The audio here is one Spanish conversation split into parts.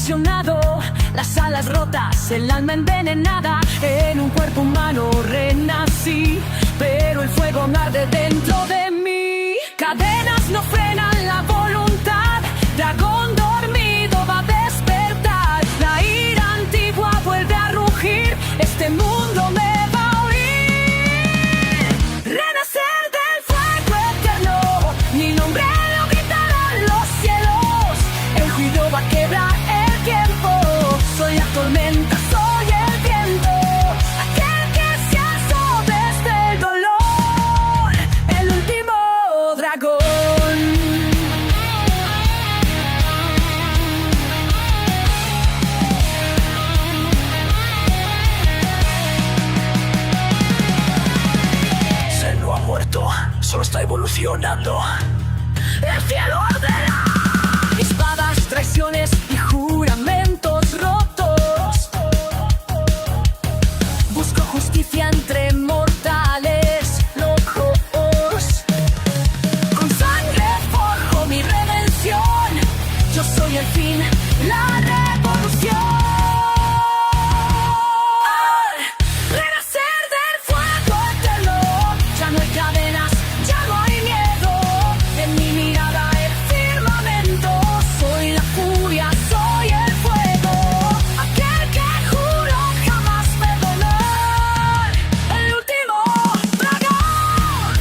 convulsionado, las alas rotas, el alma envenenada. En un cuerpo humano renací, pero el fuego arde dentro de mí. Cadenas no frenan la voluntad, dragón dormido va a despertar. La ira antigua vuelve a rugir, este mundo me va a oír. Renacer del fuego eterno, mi nombre lo gritarán los cielos. El juicio va a quebrar el tiempo, soy la tormenta, soy el viento. Aquel que se alzó desde el dolor, el último dragón. Se no ha muerto, solo está evolucionando. El cielo arderá. Espadas, traiciones y juramentos rotos. Busco justicia entre mortales locos. Con sangre forjo mi redención. Yo soy el fin, la revolución. Renacer del fuego eterno. Ya no hay cadenas, ya no hay miedo. En mi mirada el firmamento. Soy la furia, soy el fuego. Aquel que juro jamás perdonar. El último dragón.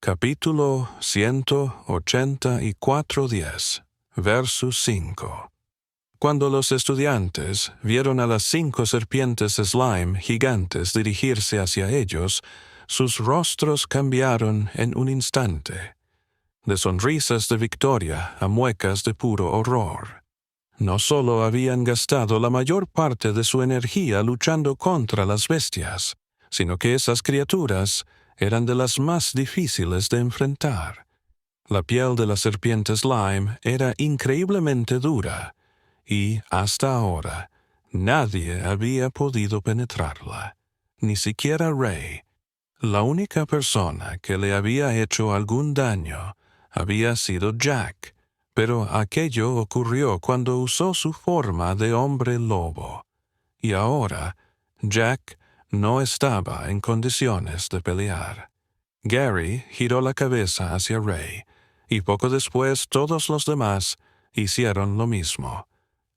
Capítulo 184:10, verso 5. Cuando los estudiantes vieron a las 5 serpientes slime gigantes dirigirse hacia ellos, sus rostros cambiaron en un instante, de sonrisas de victoria a muecas de puro horror. No solo habían gastado la mayor parte de su energía luchando contra las bestias, sino que esas criaturas eran de las más difíciles de enfrentar. La piel de la serpiente slime era increíblemente dura, y hasta ahora nadie había podido penetrarla, ni siquiera Ray. La única persona que le había hecho algún daño había sido Jack, pero aquello ocurrió cuando usó su forma de hombre lobo, y ahora Jack no estaba en condiciones de pelear. Gary giró la cabeza hacia Ray, y poco después todos los demás hicieron lo mismo.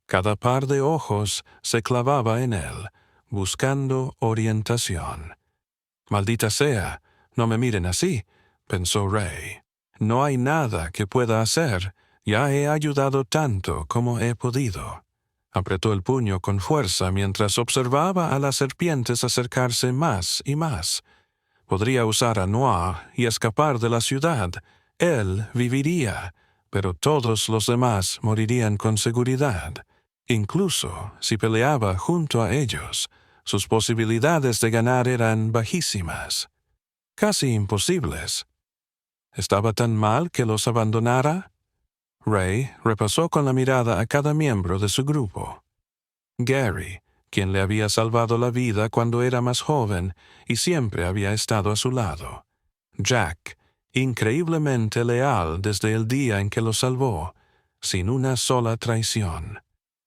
Cada par de ojos se clavaba en él, buscando orientación. «Maldita sea, no me miren así», pensó Ray. «No hay nada que pueda hacer, ya he ayudado tanto como he podido». Apretó el puño con fuerza mientras observaba a las serpientes acercarse más y más. Podría usar a Noir y escapar de la ciudad. Él viviría, pero todos los demás morirían con seguridad. Incluso si peleaba junto a ellos, sus posibilidades de ganar eran bajísimas, casi imposibles. ¿Estaba tan mal que los abandonara? Ray repasó con la mirada a cada miembro de su grupo. Gary, quien le había salvado la vida cuando era más joven y siempre había estado a su lado. Jack, increíblemente leal desde el día en que lo salvó, sin una sola traición.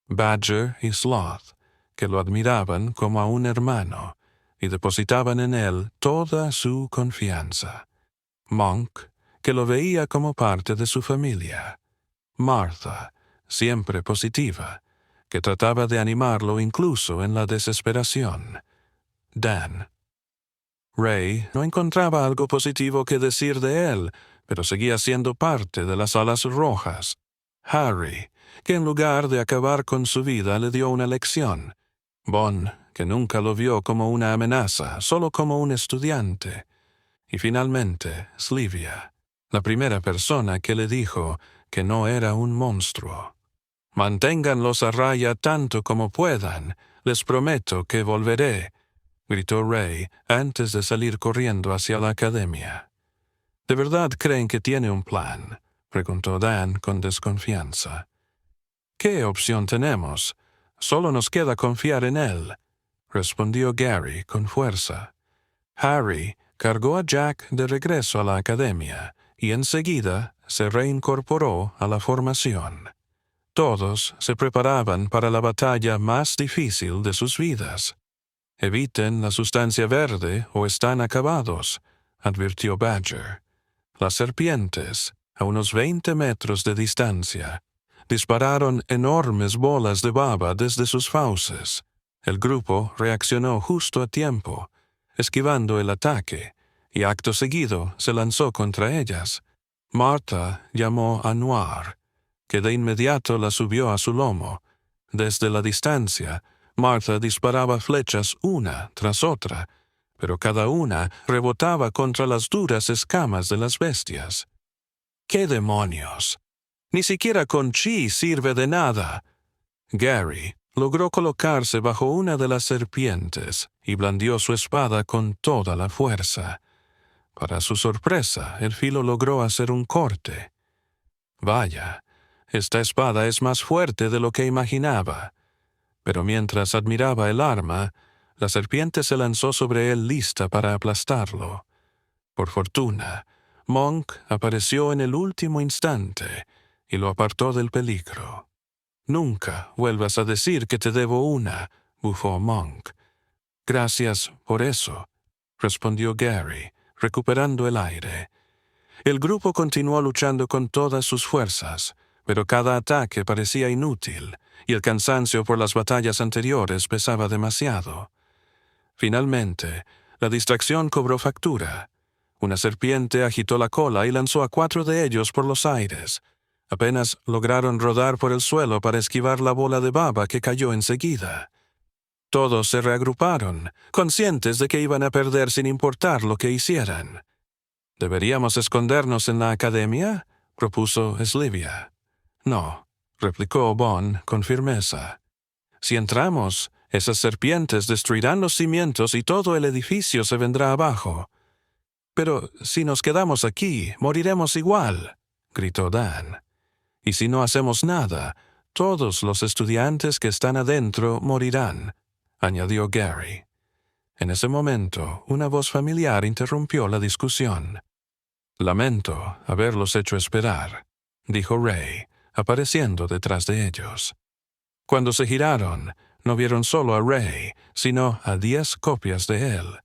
Badger y Sloth, que lo admiraban como a un hermano y depositaban en él toda su confianza. Monk, que lo veía como parte de su familia. Martha, siempre positiva, que trataba de animarlo incluso en la desesperación. Dan. Ray no encontraba algo positivo que decir de él, pero seguía siendo parte de las alas rojas. Harry, que en lugar de acabar con su vida le dio una lección. Bon, que nunca lo vio como una amenaza, solo como un estudiante. Y finalmente, Slivia, la primera persona que le dijo que no era un monstruo. «Manténganlos a raya tanto como puedan. Les prometo que volveré», gritó Ray antes de salir corriendo hacia la academia. «¿De verdad creen que tiene un plan?», preguntó Dan con desconfianza. «¿Qué opción tenemos? Solo nos queda confiar en él», respondió Gary con fuerza. Harry cargó a Jack de regreso a la academia y enseguida se reincorporó a la formación. Todos se preparaban para la batalla más difícil de sus vidas. «Eviten la sustancia verde o están acabados», advirtió Badger. Las serpientes, a unos 20 metros de distancia, dispararon enormes bolas de baba desde sus fauces. El grupo reaccionó justo a tiempo, esquivando el ataque, y acto seguido se lanzó contra ellas. Martha llamó a Noir, que de inmediato la subió a su lomo. Desde la distancia, Martha disparaba flechas una tras otra, pero cada una rebotaba contra las duras escamas de las bestias. «¡Qué demonios! Ni siquiera con chi sirve de nada». Gary logró colocarse bajo una de las serpientes y blandió su espada con toda la fuerza. Para su sorpresa, el filo logró hacer un corte. Vaya, esta espada es más fuerte de lo que imaginaba. Pero mientras admiraba el arma, la serpiente se lanzó sobre él lista para aplastarlo. Por fortuna, Monk apareció en el último instante y lo apartó del peligro. «Nunca vuelvas a decir que te debo una», bufó Monk. «Gracias por eso», respondió Gary, recuperando el aire. El grupo continuó luchando con todas sus fuerzas, pero cada ataque parecía inútil, y el cansancio por las batallas anteriores pesaba demasiado. Finalmente, la distracción cobró factura. Una serpiente agitó la cola y lanzó a 4 de ellos por los aires. Apenas lograron rodar por el suelo para esquivar la bola de baba que cayó enseguida. Todos se reagruparon, conscientes de que iban a perder sin importar lo que hicieran. «¿Deberíamos escondernos en la academia?», propuso Slivia. «No», replicó Bon con firmeza. «Si entramos, esas serpientes destruirán los cimientos y todo el edificio se vendrá abajo». «Pero si nos quedamos aquí, moriremos igual», gritó Dan. «Y si no hacemos nada, todos los estudiantes que están adentro morirán», añadió Gary. En ese momento, una voz familiar interrumpió la discusión. «Lamento haberlos hecho esperar», dijo Ray, apareciendo detrás de ellos. Cuando se giraron, no vieron solo a Ray, sino a 10 copias de él.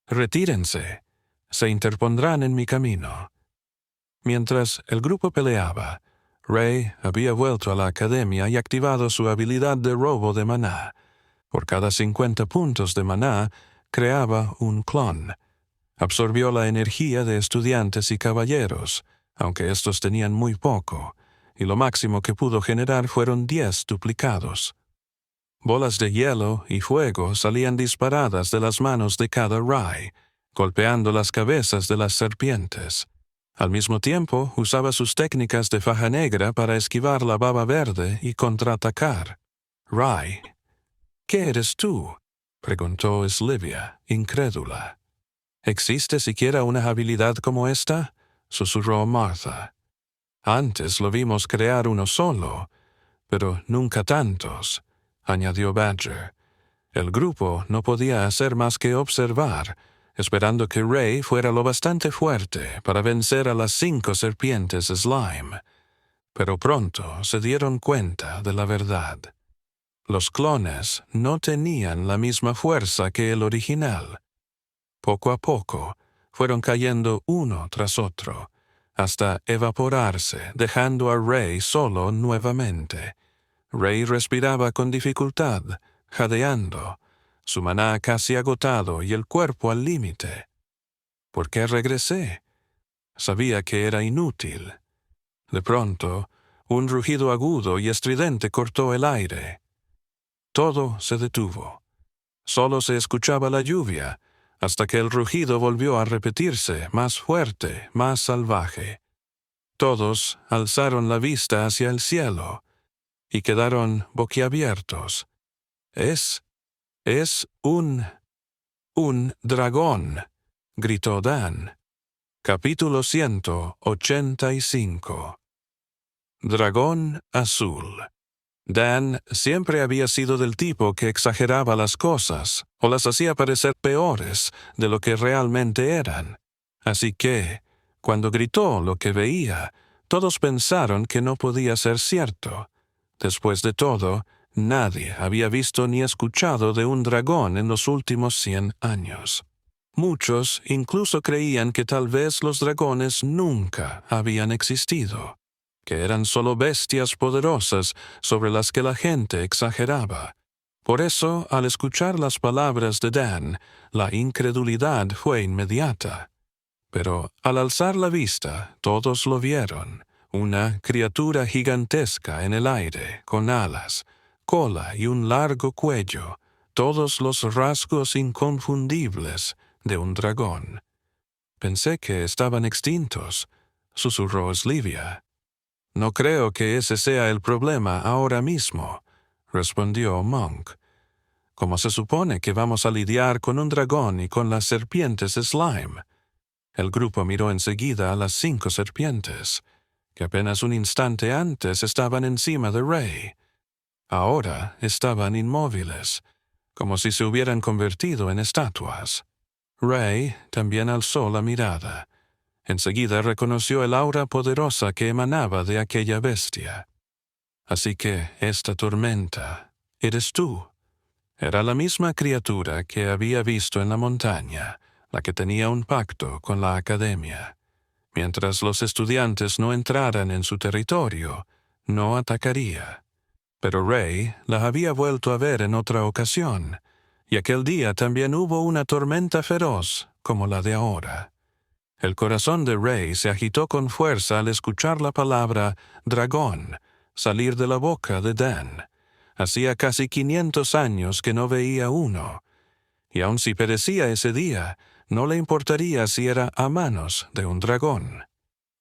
«Retírense. Se interpondrán en mi camino». Mientras el grupo peleaba, Ray había vuelto a la academia y activado su habilidad de robo de maná. Por cada 50 puntos de maná, creaba un clon. Absorbió la energía de estudiantes y caballeros, aunque estos tenían muy poco, y lo máximo que pudo generar fueron 10 duplicados. Bolas de hielo y fuego salían disparadas de las manos de cada Ray, golpeando las cabezas de las serpientes. Al mismo tiempo, usaba sus técnicas de faja negra para esquivar la baba verde y contraatacar. «Ray, ¿qué eres tú?», preguntó Slivia, incrédula. «¿Existe siquiera una habilidad como esta?», susurró Martha. «Antes lo vimos crear uno solo, pero nunca tantos», añadió Badger. El grupo no podía hacer más que observar, esperando que Ray fuera lo bastante fuerte para vencer a las 5 serpientes Slime. Pero pronto se dieron cuenta de la verdad. Los clones no tenían la misma fuerza que el original. Poco a poco, fueron cayendo uno tras otro, hasta evaporarse, dejando a Ray solo nuevamente. Ray respiraba con dificultad, jadeando, su maná casi agotado y el cuerpo al límite. «¿Por qué regresé? Sabía que era inútil. De pronto, un rugido agudo y estridente cortó el aire. Todo se detuvo. Solo se escuchaba la lluvia, hasta que el rugido volvió a repetirse, más fuerte, más salvaje. Todos alzaron la vista hacia el cielo y quedaron boquiabiertos. Es un dragón, gritó Dan. Capítulo 185. Dragón azul. Dan siempre había sido del tipo que exageraba las cosas o las hacía parecer peores de lo que realmente eran. Así que, cuando gritó lo que veía, todos pensaron que no podía ser cierto. Después de todo, nadie había visto ni escuchado de un dragón en los últimos 100 años. Muchos incluso creían que tal vez los dragones nunca habían existido, que eran solo bestias poderosas sobre las que la gente exageraba. Por eso, al escuchar las palabras de Dan, la incredulidad fue inmediata. Pero al alzar la vista, todos lo vieron, una criatura gigantesca en el aire, con alas, cola y un largo cuello, todos los rasgos inconfundibles de un dragón. Pensé que estaban extintos, susurró Slivia. No creo que ese sea el problema ahora mismo, respondió Monk. ¿Cómo se supone que vamos a lidiar con un dragón y con las serpientes slime? El grupo miró enseguida a las 5 serpientes, que apenas un instante antes estaban encima de Ray. Ahora estaban inmóviles, como si se hubieran convertido en estatuas. Ray también alzó la mirada. Enseguida reconoció el aura poderosa que emanaba de aquella bestia. Así que esta tormenta eres tú. Era la misma criatura que había visto en la montaña, la que tenía un pacto con la academia. Mientras los estudiantes no entraran en su territorio, no atacaría. Pero Ray la había vuelto a ver en otra ocasión, y aquel día también hubo una tormenta feroz como la de ahora. El corazón de Ray se agitó con fuerza al escuchar la palabra dragón salir de la boca de Dan. Hacía casi 500 años que no veía uno, y aun si perecía ese día, no le importaría si era a manos de un dragón.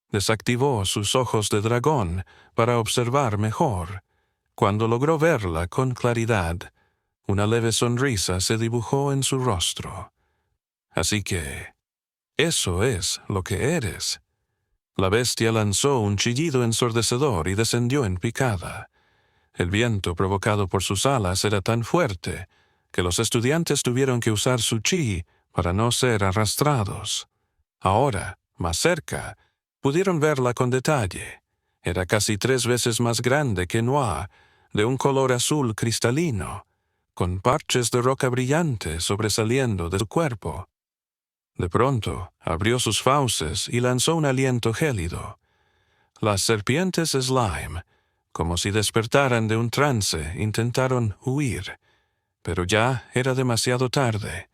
Desactivó sus ojos de dragón para observar mejor. Cuando logró verla con claridad, una leve sonrisa se dibujó en su rostro. Así que eso es lo que eres. La bestia lanzó un chillido ensordecedor y descendió en picada. El viento provocado por sus alas era tan fuerte que los estudiantes tuvieron que usar su chi para no ser arrastrados. Ahora, más cerca, pudieron verla con detalle. Era casi 3 veces más grande que Noir, de un color azul cristalino, con parches de roca brillante sobresaliendo de su cuerpo. De pronto, abrió sus fauces y lanzó un aliento gélido. Las serpientes slime, como si despertaran de un trance, intentaron huir, pero ya era demasiado tarde.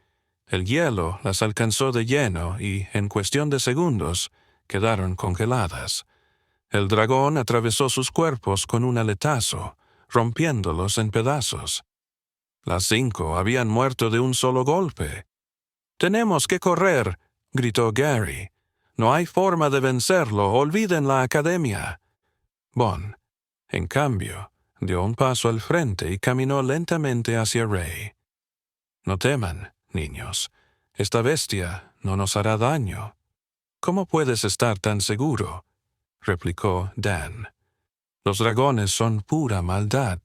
El hielo las alcanzó de lleno y, en cuestión de segundos, quedaron congeladas. El dragón atravesó sus cuerpos con un aletazo, rompiéndolos en pedazos. Las 5 habían muerto de un solo golpe. «¡Tenemos que correr!», gritó Gary. «No hay forma de vencerlo, olviden la academia». Bon, en cambio, dio un paso al frente y caminó lentamente hacia Ray. «No teman, niños. Esta bestia no nos hará daño». «¿Cómo puedes estar tan seguro?», replicó Dan. «Los dragones son pura maldad.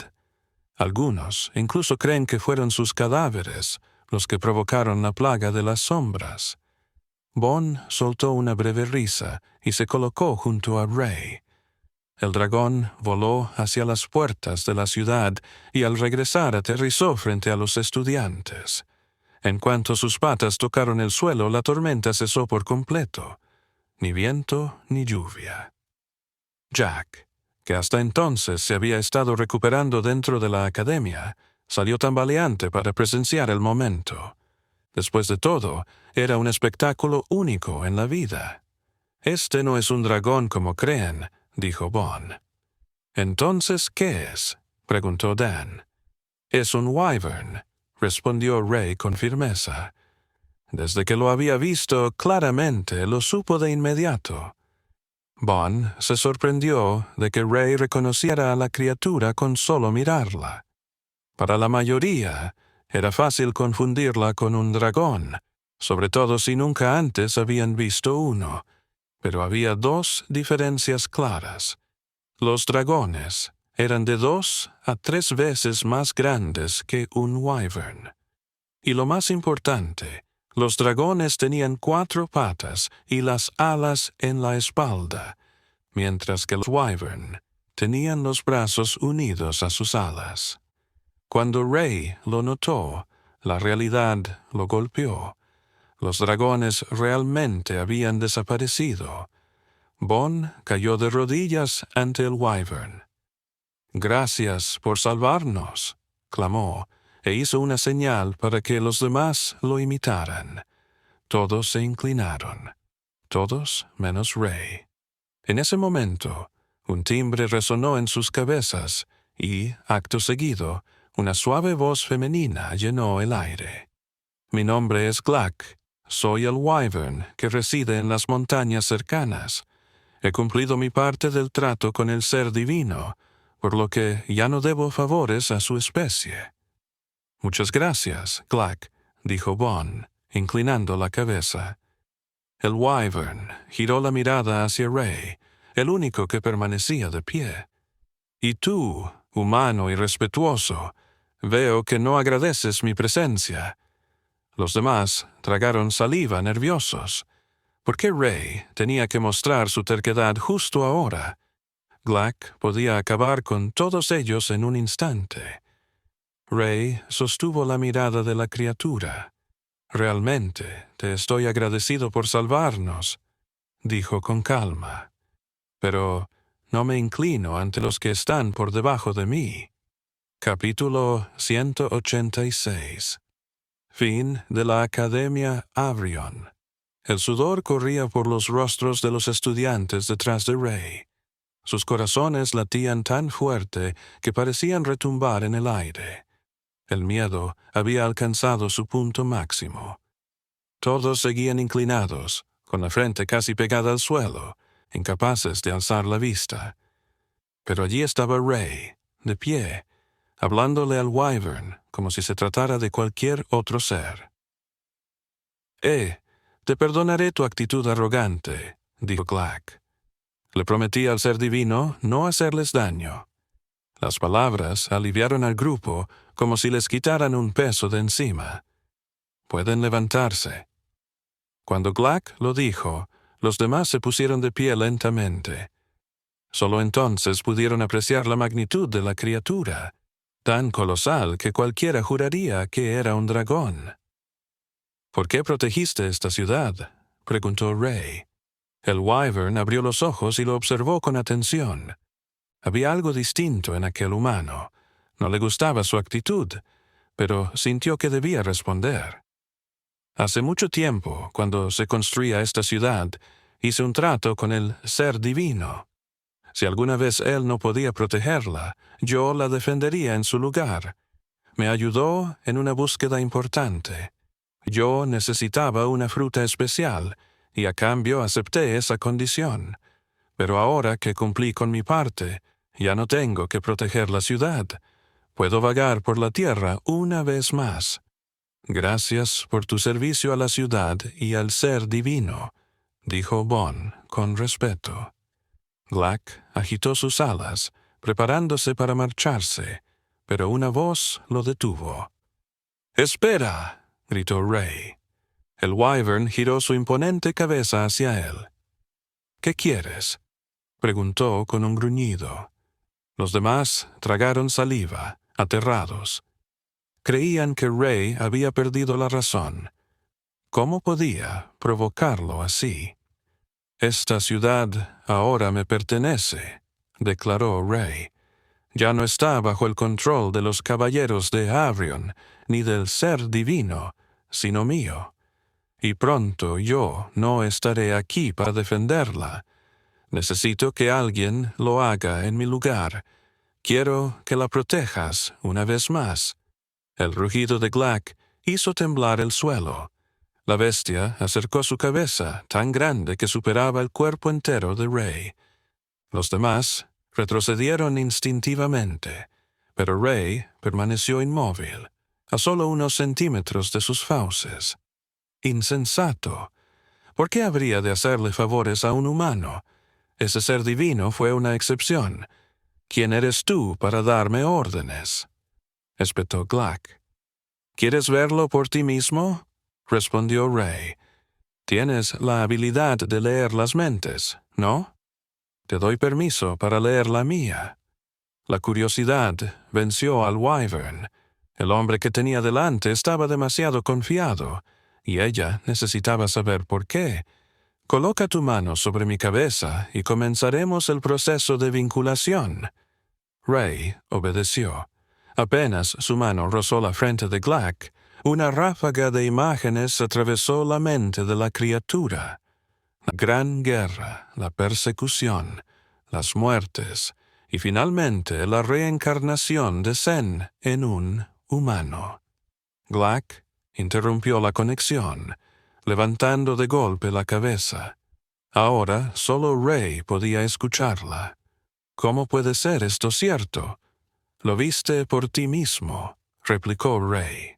Algunos incluso creen que fueron sus cadáveres los que provocaron la plaga de las sombras». Bon soltó una breve risa y se colocó junto a Ray. El dragón voló hacia las puertas de la ciudad y al regresar aterrizó frente a los estudiantes. En cuanto sus patas tocaron el suelo, la tormenta cesó por completo. Ni viento ni lluvia. Jack, que hasta entonces se había estado recuperando dentro de la academia, salió tambaleante para presenciar el momento. Después de todo, era un espectáculo único en la vida. Este no es un dragón como creen, dijo Bon. «¿Entonces qué es?», preguntó Dan. «Es un wyvern», respondió Ray con firmeza. Desde que lo había visto claramente, lo supo de inmediato. Bon se sorprendió de que Ray reconociera a la criatura con solo mirarla. Para la mayoría, era fácil confundirla con un dragón, sobre todo si nunca antes habían visto uno, pero había dos diferencias claras. Los dragones eran de 2 a 3 veces más grandes que un wyvern. Y lo más importante, los dragones tenían 4 patas y las alas en la espalda, mientras que los wyvern tenían los brazos unidos a sus alas. Cuando Ray lo notó, la realidad lo golpeó. Los dragones realmente habían desaparecido. Bon cayó de rodillas ante el wyvern. «Gracias por salvarnos», clamó, e hizo una señal para que los demás lo imitaran. Todos se inclinaron. Todos menos Ray. En ese momento, un timbre resonó en sus cabezas y, acto seguido, una suave voz femenina llenó el aire. «Mi nombre es Glack. Soy el wyvern que reside en las montañas cercanas. He cumplido mi parte del trato con el ser divino, por lo que ya no debo favores a su especie». «Muchas gracias, Glack», dijo Bon, inclinando la cabeza. El wyvern giró la mirada hacia Ray, el único que permanecía de pie. «Y tú, humano y respetuoso, veo que no agradeces mi presencia». Los demás tragaron saliva nerviosos. ¿Por qué Ray tenía que mostrar su terquedad justo ahora? Glack podía acabar con todos ellos en un instante. Ray sostuvo la mirada de la criatura. «Realmente te estoy agradecido por salvarnos», dijo con calma. «Pero no me inclino ante los que están por debajo de mí». Capítulo 186. Fin de la Academia Avrion. El sudor corría por los rostros de los estudiantes detrás de Ray. Sus corazones latían tan fuerte que parecían retumbar en el aire. El miedo había alcanzado su punto máximo. Todos seguían inclinados, con la frente casi pegada al suelo, incapaces de alzar la vista. Pero allí estaba Ray, de pie, hablándole al wyvern como si se tratara de cualquier otro ser. «Te perdonaré tu actitud arrogante», dijo Glack. «Le prometí al ser divino no hacerles daño». Las palabras aliviaron al grupo como si les quitaran un peso de encima. «Pueden levantarse». Cuando Glack lo dijo, los demás se pusieron de pie lentamente. Solo entonces pudieron apreciar la magnitud de la criatura, tan colosal que cualquiera juraría que era un dragón. «¿Por qué protegiste esta ciudad?», preguntó Ray. El wyvern abrió los ojos y lo observó con atención. Había algo distinto en aquel humano. No le gustaba su actitud, pero sintió que debía responder. «Hace mucho tiempo, cuando se construía esta ciudad, hice un trato con el ser divino. Si alguna vez él no podía protegerla, yo la defendería en su lugar. Me ayudó en una búsqueda importante. Yo necesitaba una fruta especial, y a cambio acepté esa condición. Pero ahora que cumplí con mi parte, ya no tengo que proteger la ciudad. Puedo vagar por la tierra una vez más. Gracias por tu servicio a la ciudad y al ser divino», dijo Bon con respeto. Glack agitó sus alas, preparándose para marcharse, pero una voz lo detuvo. «¡Espera!», gritó Ray. El wyvern giró su imponente cabeza hacia él. «¿Qué quieres?», preguntó con un gruñido. Los demás tragaron saliva, aterrados. Creían que Ray había perdido la razón. ¿Cómo podía provocarlo así? «Esta ciudad ahora me pertenece», declaró Ray. «Ya no está bajo el control de los caballeros de Avrion, ni del ser divino, sino mío. y pronto yo no estaré aquí para defenderla. Necesito que alguien lo haga en mi lugar. Quiero que la protejas una vez más». El rugido de Glack hizo temblar el suelo. La bestia acercó su cabeza, tan grande que superaba el cuerpo entero de Rey. Los demás retrocedieron instintivamente, pero Rey permaneció inmóvil, a solo unos centímetros de sus fauces. Insensato. ¿Por qué habría de hacerle favores a un humano? Ese ser divino fue una excepción. ¿Quién eres tú para darme órdenes?, espetó Glack. «¿Quieres verlo por ti mismo?», respondió Rey. «Tienes la habilidad de leer las mentes, ¿no? Te doy permiso para leer la mía». La curiosidad venció al Wyvern. El hombre que tenía delante estaba demasiado confiado, y ella necesitaba saber por qué. «Coloca tu mano sobre mi cabeza y comenzaremos el proceso de vinculación». Rey obedeció. Apenas su mano rozó la frente de Glack, una ráfaga de imágenes atravesó la mente de la criatura. La gran guerra, la persecución, las muertes y finalmente la reencarnación de Zen en un humano. Glack interrumpió la conexión, levantando de golpe la cabeza. Ahora solo Rey podía escucharla. «¿Cómo puede ser esto cierto?». «Lo viste por ti mismo», replicó Rey.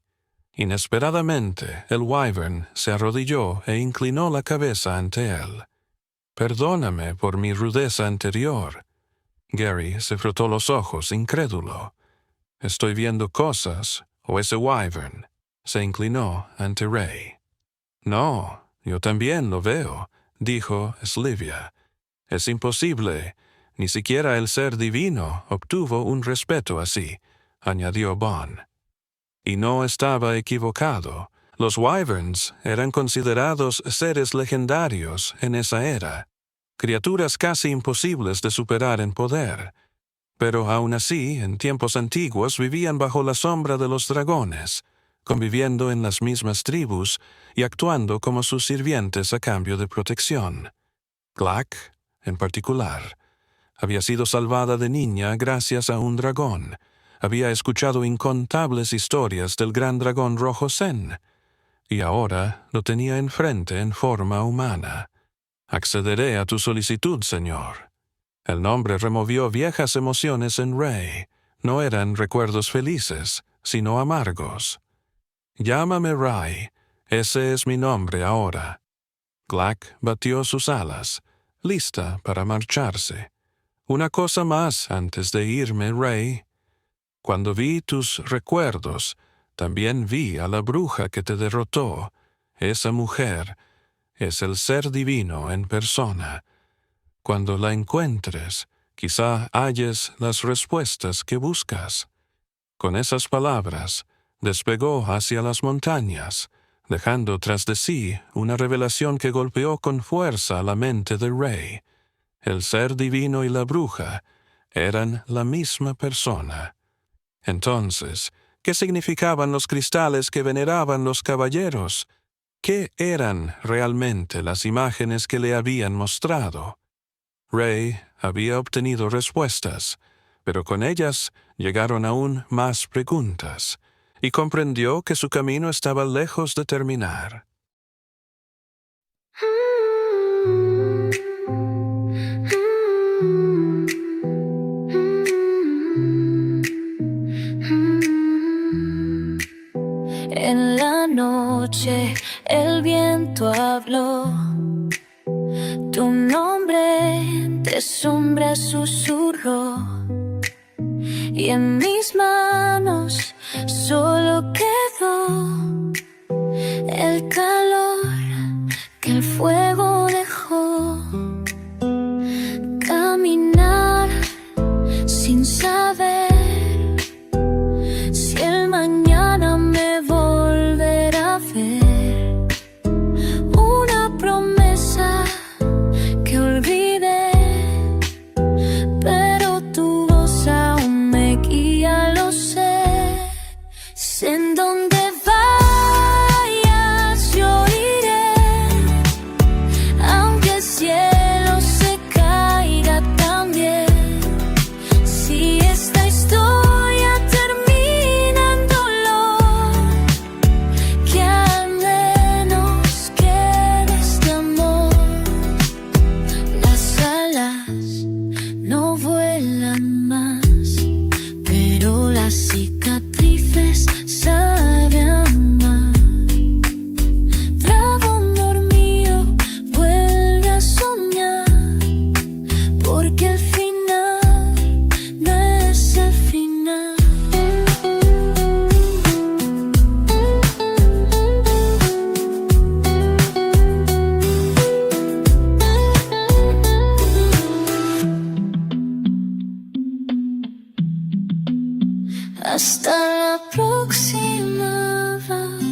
Inesperadamente, el Wyvern se arrodilló e inclinó la cabeza ante él. «Perdóname por mi rudeza anterior». Gary se frotó los ojos, incrédulo. «¿Estoy viendo cosas, o ese Wyvern?». Se inclinó ante Rey. «No, yo también lo veo», dijo Slivia. «Es imposible. Ni siquiera el ser divino obtuvo un respeto así», añadió Bond. Y no estaba equivocado. Los Wyverns eran considerados seres legendarios en esa era, criaturas casi imposibles de superar en poder. Pero aún así, en tiempos antiguos vivían bajo la sombra de los dragones, conviviendo en las mismas tribus y actuando como sus sirvientes a cambio de protección. Glack, en particular, había sido salvada de niña gracias a un dragón. Había escuchado incontables historias del gran dragón rojo Zen, y ahora lo tenía enfrente en forma humana. «Accederé a tu solicitud, señor». El nombre removió viejas emociones en Rey. No eran recuerdos felices, sino amargos. «Llámame Rai. Ese es mi nombre ahora». Glack batió sus alas, lista para marcharse. «Una cosa más antes de irme, Rey. Cuando vi tus recuerdos, también vi a la bruja que te derrotó. Esa mujer es el ser divino en persona. Cuando la encuentres, quizá halles las respuestas que buscas». Con esas palabras, despegó hacia las montañas, dejando tras de sí una revelación que golpeó con fuerza la mente de Rey. El ser divino y la bruja eran la misma persona. Entonces, ¿qué significaban los cristales que veneraban los caballeros? ¿Qué eran realmente las imágenes que le habían mostrado? Rey había obtenido respuestas, pero con ellas llegaron aún más preguntas, y comprendió que su camino estaba lejos de terminar. En la noche el viento habló, tu nombre de sombra susurró, y en mis manos solo quedó el calor que el fuego dejó. Caminar sin saber si el mañana me volverá a ver. Una promesa que olvidé, pero tu voz aún me guía, lo sé. Sé en dónde vas. Hasta la próxima vez.